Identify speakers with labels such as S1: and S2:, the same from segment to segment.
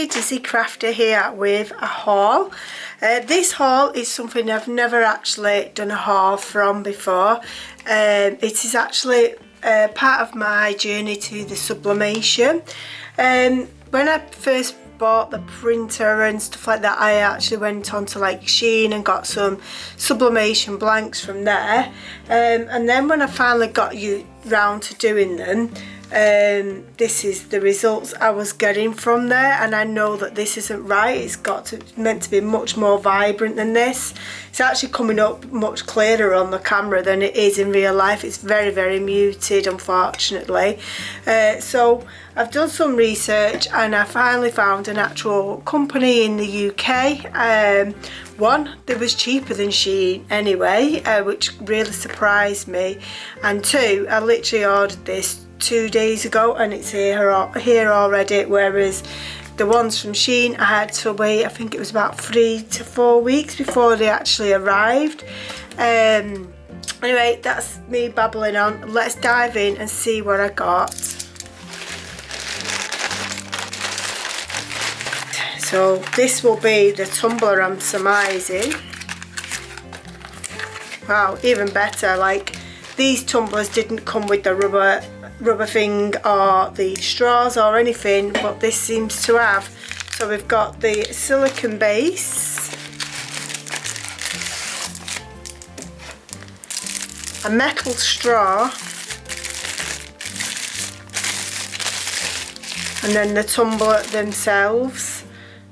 S1: everybody, Dizzy Crafter here with a haul. This haul is something I've never actually done a haul from before. It is actually part of my journey to the sublimation. When I first bought the printer and stuff like that, I actually went on to like Shein and got some sublimation blanks from there, and then when I finally got you round to doing them, this is the results I was getting from there, and I know that this isn't right. It's meant to be much more vibrant than this. It's actually coming up much clearer on the camera than it is in real life. It's very, very muted, unfortunately. So I've done some research and I finally found an actual company in the UK. One, that was cheaper than Shein anyway, which really surprised me, and two, I literally ordered this 2 days ago and it's here already, whereas the ones from Shein I had to wait, I think it was about 3 to 4 weeks before they actually arrived. Anyway, that's me babbling on. Let's dive in and see what I got. So this will be the tumbler, I'm surmising. Wow, even better. Like, these tumblers didn't come with the rubber thing or the straws or anything, but this seems to have. So we've got the silicone base, a metal straw, and then the tumbler themselves.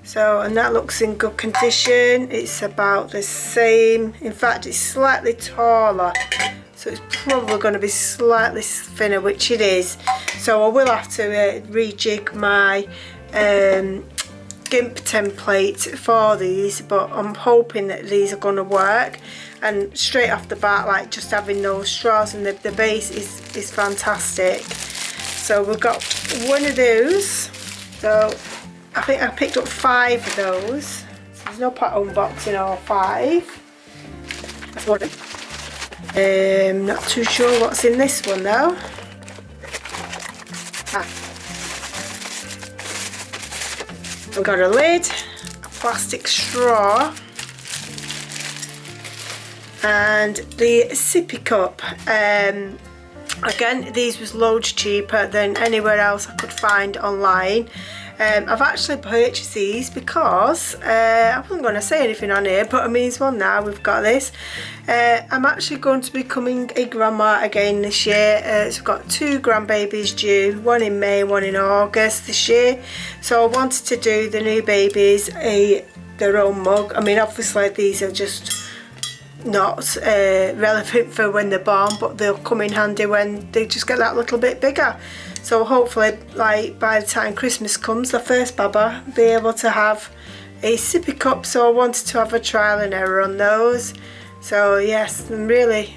S1: So, and that looks in good condition. It's about the same, in fact it's slightly taller, so it's probably going to be slightly thinner, which it is. So I will have to rejig my GIMP template for these, but I'm hoping that these are going to work. And straight off the bat, like just having those straws and the base is fantastic. So we've got one of those. So I think I picked up 5 of those. So there's no point unboxing all 5. That's one. Not too sure what's in this one though. We've got a lid, a plastic straw, and the sippy cup. Again, these was loads cheaper than anywhere else I could find online. I've actually purchased these because I wasn't going to say anything on here, but I mean, well, now we've got this. I'm actually going to be becoming a grandma again this year. So I've got 2 grandbabies due, one in May, one in August this year. So I wanted to do the new babies their own mug. I mean, obviously these are just not relevant for when they're born, but they'll come in handy when they just get that little bit bigger. So hopefully, like, by the time Christmas comes, the first baba be able to have a sippy cup. So I wanted to have a trial and error on those. So yes, I'm really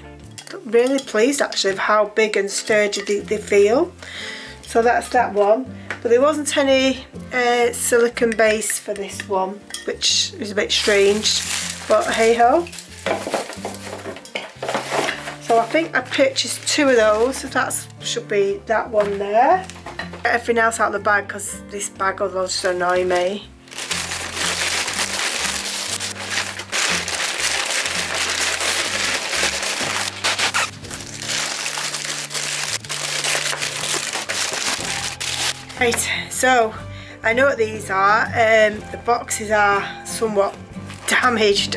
S1: pleased actually of how big and sturdy they feel. So that's that one. But there wasn't any silicone base for this one, which is a bit strange, but hey ho. So I think I purchased 2 of those, so that should be that one there. Get everything else out of the bag because this bag will just annoy me. Right, so I know what these are. The boxes are somewhat damaged.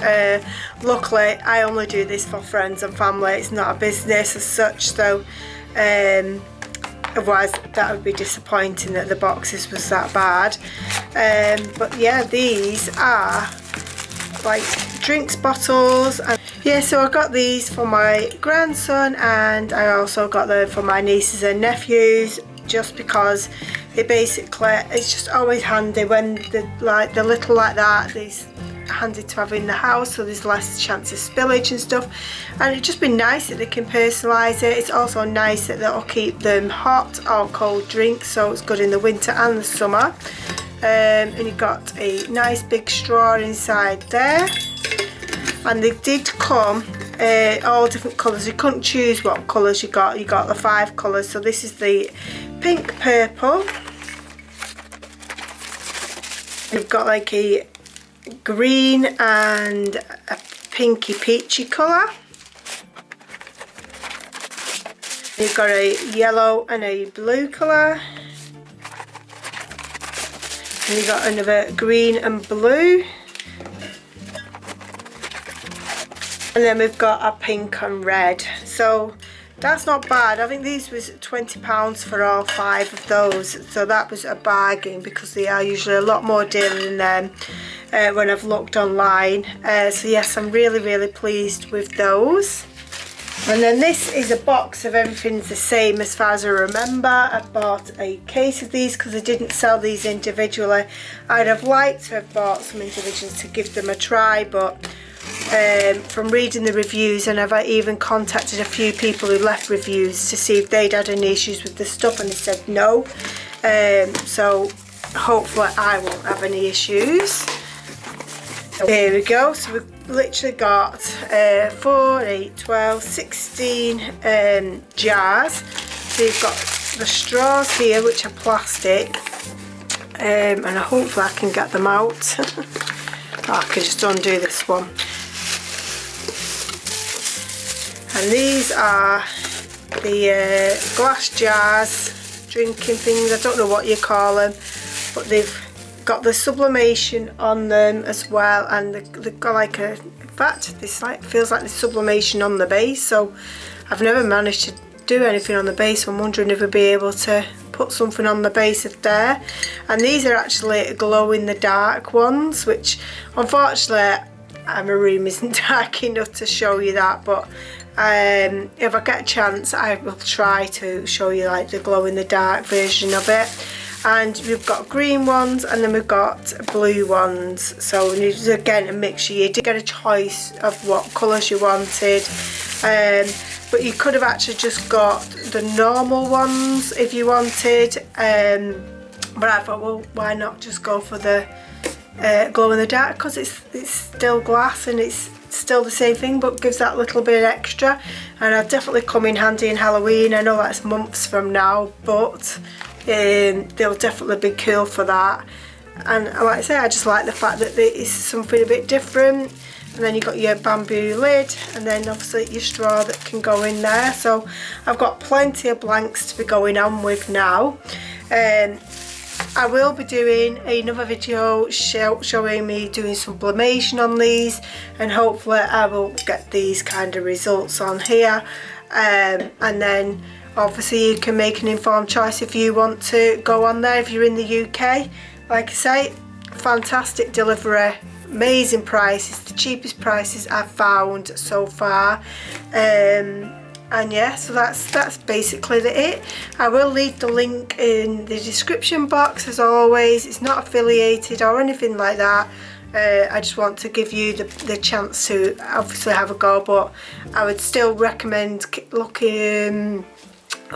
S1: Luckily I only do this for friends and family, it's not a business as such, so otherwise that would be disappointing that the boxes was that bad. But yeah, these are like drinks bottles, and yeah, so I got these for my grandson and I also got them for my nieces and nephews, just because it basically, it's just always handy when they're little like that. These handy to have in the house, so there's less chance of spillage and stuff, and it'd just be nice that they can personalise it. It's also nice that they'll keep them hot or cold drinks, so it's good in the winter and the summer. And you've got a nice big straw inside there, and they did come all different colours. You couldn't choose what colours you got the 5 colours. So this is the pink, purple, We've got like a green and a pinky peachy colour. You've got a yellow and a blue colour. And you've got another green and blue. And then we've got a pink and red. So that's not bad. I think these was £20 for all 5 of those. So that was a bargain because they are usually a lot more dearer than them when I've looked online. So yes, I'm really pleased with those. And then this is a box of everything's the same as far as I remember. I bought a case of these because I didn't sell these individually. I'd have liked to have bought some individuals to give them a try, but from reading the reviews, and I've even contacted a few people who left reviews to see if they'd had any issues with the stuff, and they said no. So hopefully I won't have any issues. So here we go. So we've literally got 4, 8, 12, 16 jars. So you've got the straws here, which are plastic, and hopefully I can get them out. I can just undo this one. And these are the glass jars, drinking things, I don't know what you call them, but they've got the sublimation on them as well, and they've got like a, in fact this like feels like the sublimation on the base. So I've never managed to do anything on the base, so I'm wondering if we'll be able to put something on the base of there. And these are actually glow in the dark ones, which unfortunately my room isn't dark enough to show you that, but if I get a chance I will try to show you like the glow in the dark version of it. And we've got green ones and then we've got blue ones, so it's again a mixture. You did get a choice of what colours you wanted, but you could have actually just got the normal ones if you wanted, but I thought, well, why not just go for the glow in the dark, because it's still glass and it's still the same thing, but gives that little bit extra, and I'll definitely come in handy in Halloween. I know that's months from now, but they'll definitely be cool for that. And like I say, I just like the fact that it's something a bit different. And then you've got your bamboo lid, and then obviously your straw that can go in there. So I've got plenty of blanks to be going on with now. I will be doing another video showing me doing sublimation on these, and hopefully I will get these kind of results on here, and then obviously you can make an informed choice if you want to go on there if you're in the UK. Like I say, fantastic delivery, amazing prices, the cheapest prices I've found so far. And yeah, so that's basically it. I will leave the link in the description box as always. It's not affiliated or anything like that. I just want to give you the chance to obviously have a go, but I would still recommend looking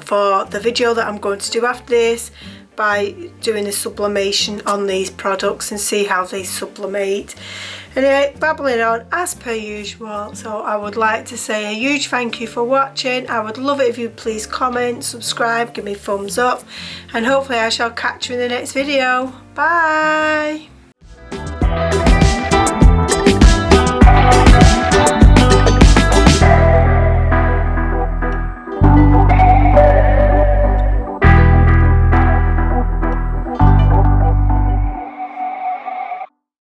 S1: for the video that I'm going to do after this by doing the sublimation on these products and see how they sublimate. Anyway, babbling on as per usual, so I would like to say a huge thank you for watching. I would love it if you please comment, subscribe, give me thumbs up, and hopefully I shall catch you in the next video. Bye!